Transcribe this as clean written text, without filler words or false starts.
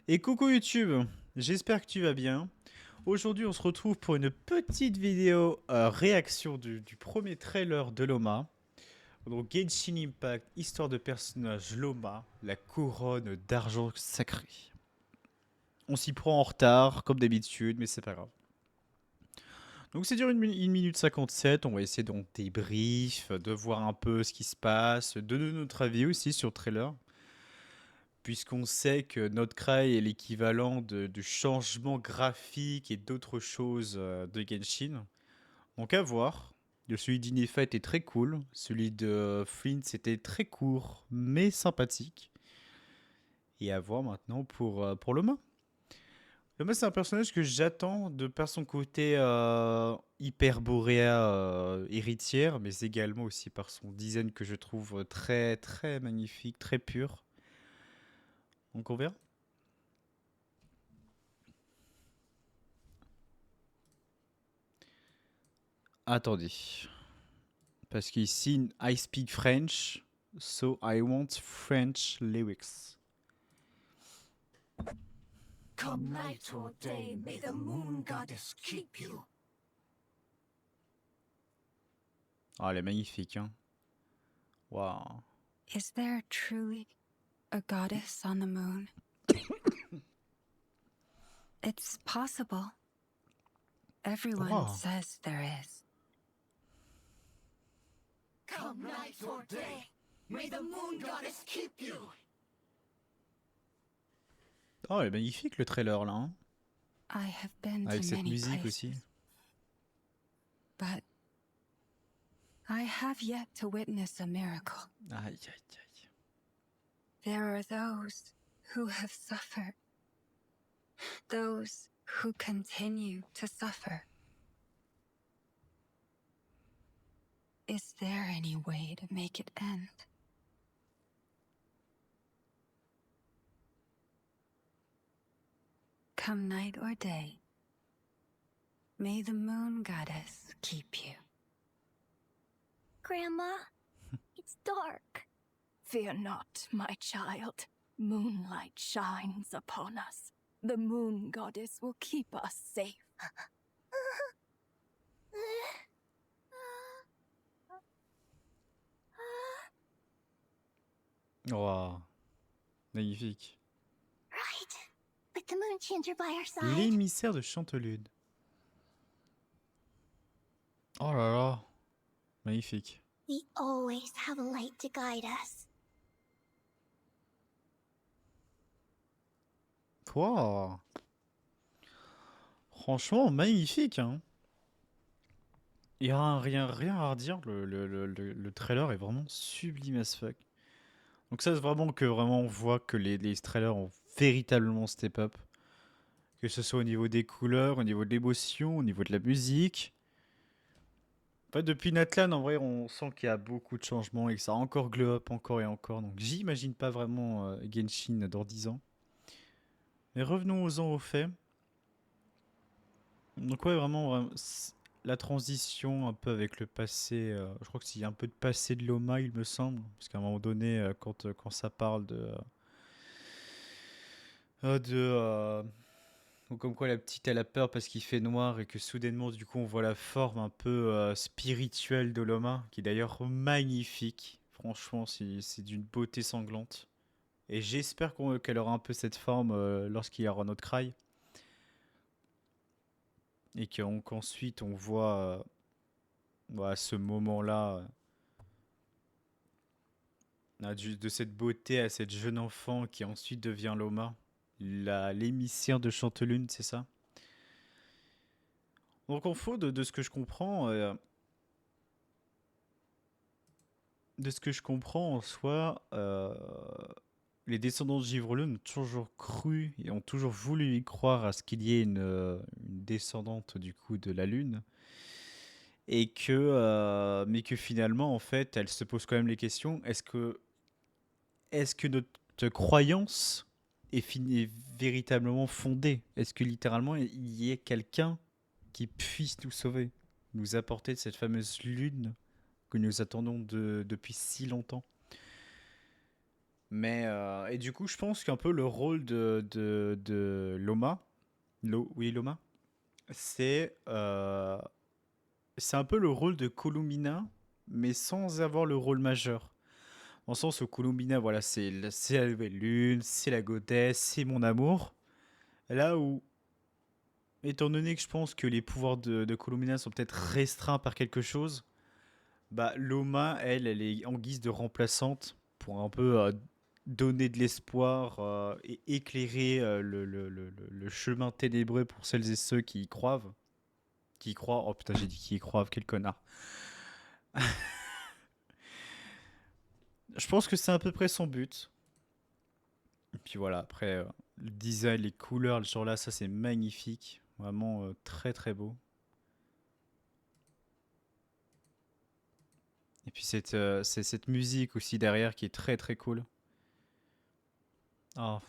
Et coucou YouTube, j'espère que tu vas bien. Aujourd'hui, on se retrouve pour une petite vidéo réaction du premier trailer de Loma. Donc Genshin Impact, histoire de personnage Loma, la couronne d'argent sacré. On s'y prend en retard, comme d'habitude, mais c'est pas grave. Donc ça dure 1 minute 57, on va essayer d'en débrief, de voir un peu ce qui se passe, de donner notre avis aussi sur le trailer. Puisqu'on sait que Notcry est l'équivalent du changement graphique et d'autres choses de Genshin. Donc à voir. Celui d'Inefa était très cool, celui de Flint c'était très court mais sympathique. Et à voir maintenant pour Loma. Loma c'est un personnage que j'attends de par son côté hyperboréa héritière, mais également aussi par son design que je trouve très très magnifique, très pur. Donc on verra. Attendez. Parce qu'ici, I speak French, so I want French lyrics. Come night or day, may the moon goddess keep you. Ah, elle est magnifique, hein. Waouh. Is there truly a goddess on the moon? It's possible. Everyone Wow. says there is. Come night or day, may the moon goddess keep you. Oh, elle est magnifique le trailer là, hein. I have been Avec to cette many musique places, aussi. but I have yet to witness a miracle. Aïe, aïe, aïe. There are those who have suffered, those who continue to suffer. Is there any way to make it end? Come night or day, may the moon goddess keep you. Grandma, it's dark. Fear not, my child. Moonlight shines upon us. The moon goddess will keep us safe. Waouh. Magnifique. Right. With the moon changer by our side. L'émissaire de Chantelude. Oh là là. Magnifique. We always have a light to guide us. Waouh. Franchement, magnifique, hein. Il n'y a rien à redire. Le trailer est vraiment sublime as fuck. Donc ça, c'est vraiment que vraiment on voit que les trailers ont véritablement step up. Que ce soit au niveau des couleurs, au niveau de l'émotion, au niveau de la musique. En fait, depuis Natlan, en vrai, on sent qu'il y a beaucoup de changements et que ça a encore glow up encore et encore. Donc j'imagine pas vraiment Genshin dans 10 ans. Mais revenons-en aux faits. Donc ouais, vraiment, la transition un peu avec le passé. Je crois que s'il y a un peu de passé de Loma, il me semble. Parce qu'à un moment donné, quand ça parle ou comme quoi la petite elle a peur parce qu'il fait noir et que soudainement du coup on voit la forme un peu spirituelle de Loma, qui est d'ailleurs magnifique. Franchement, c'est d'une beauté sanglante. Et j'espère qu'elle aura un peu cette forme lorsqu'il y aura notre cry. Et qu'ensuite on voit à ce moment-là de cette beauté à cette jeune enfant qui ensuite devient Loma. L'émissaire de Chantelune, c'est ça? Donc en faux, de ce que je comprends, en soi, les descendants de Givrelune ont toujours cru et ont toujours voulu y croire à ce qu'il y ait une descendante du coup de la Lune. Et mais que finalement, en fait, elle se pose quand même les questions. Est-ce que notre croyance est véritablement fondée? Est-ce que littéralement, il y ait quelqu'un qui puisse nous sauver, nous apporter de cette fameuse lune que nous attendons depuis si longtemps? Mais et du coup, je pense qu'un peu le rôle de Loma, oui Loma, c'est c'est un peu le rôle de Columina, mais sans avoir le rôle majeur. Dans le sens où Columina, voilà, c'est la nouvelle lune, c'est la godesse, c'est mon amour. Là où, étant donné que je pense que les pouvoirs de Columina sont peut-être restreints par quelque chose, bah Loma, elle est en guise de remplaçante pour un peu donner de l'espoir et éclairer le chemin ténébreux pour celles et ceux qui y croient. Qui y croient. Oh putain, j'ai dit qui y croient, quel connard. Je pense que c'est à peu près son but. Et puis voilà, après, le design, les couleurs, le genre là, ça c'est magnifique. Vraiment très très beau. Et puis c'est cette musique aussi derrière qui est très très cool. Ah,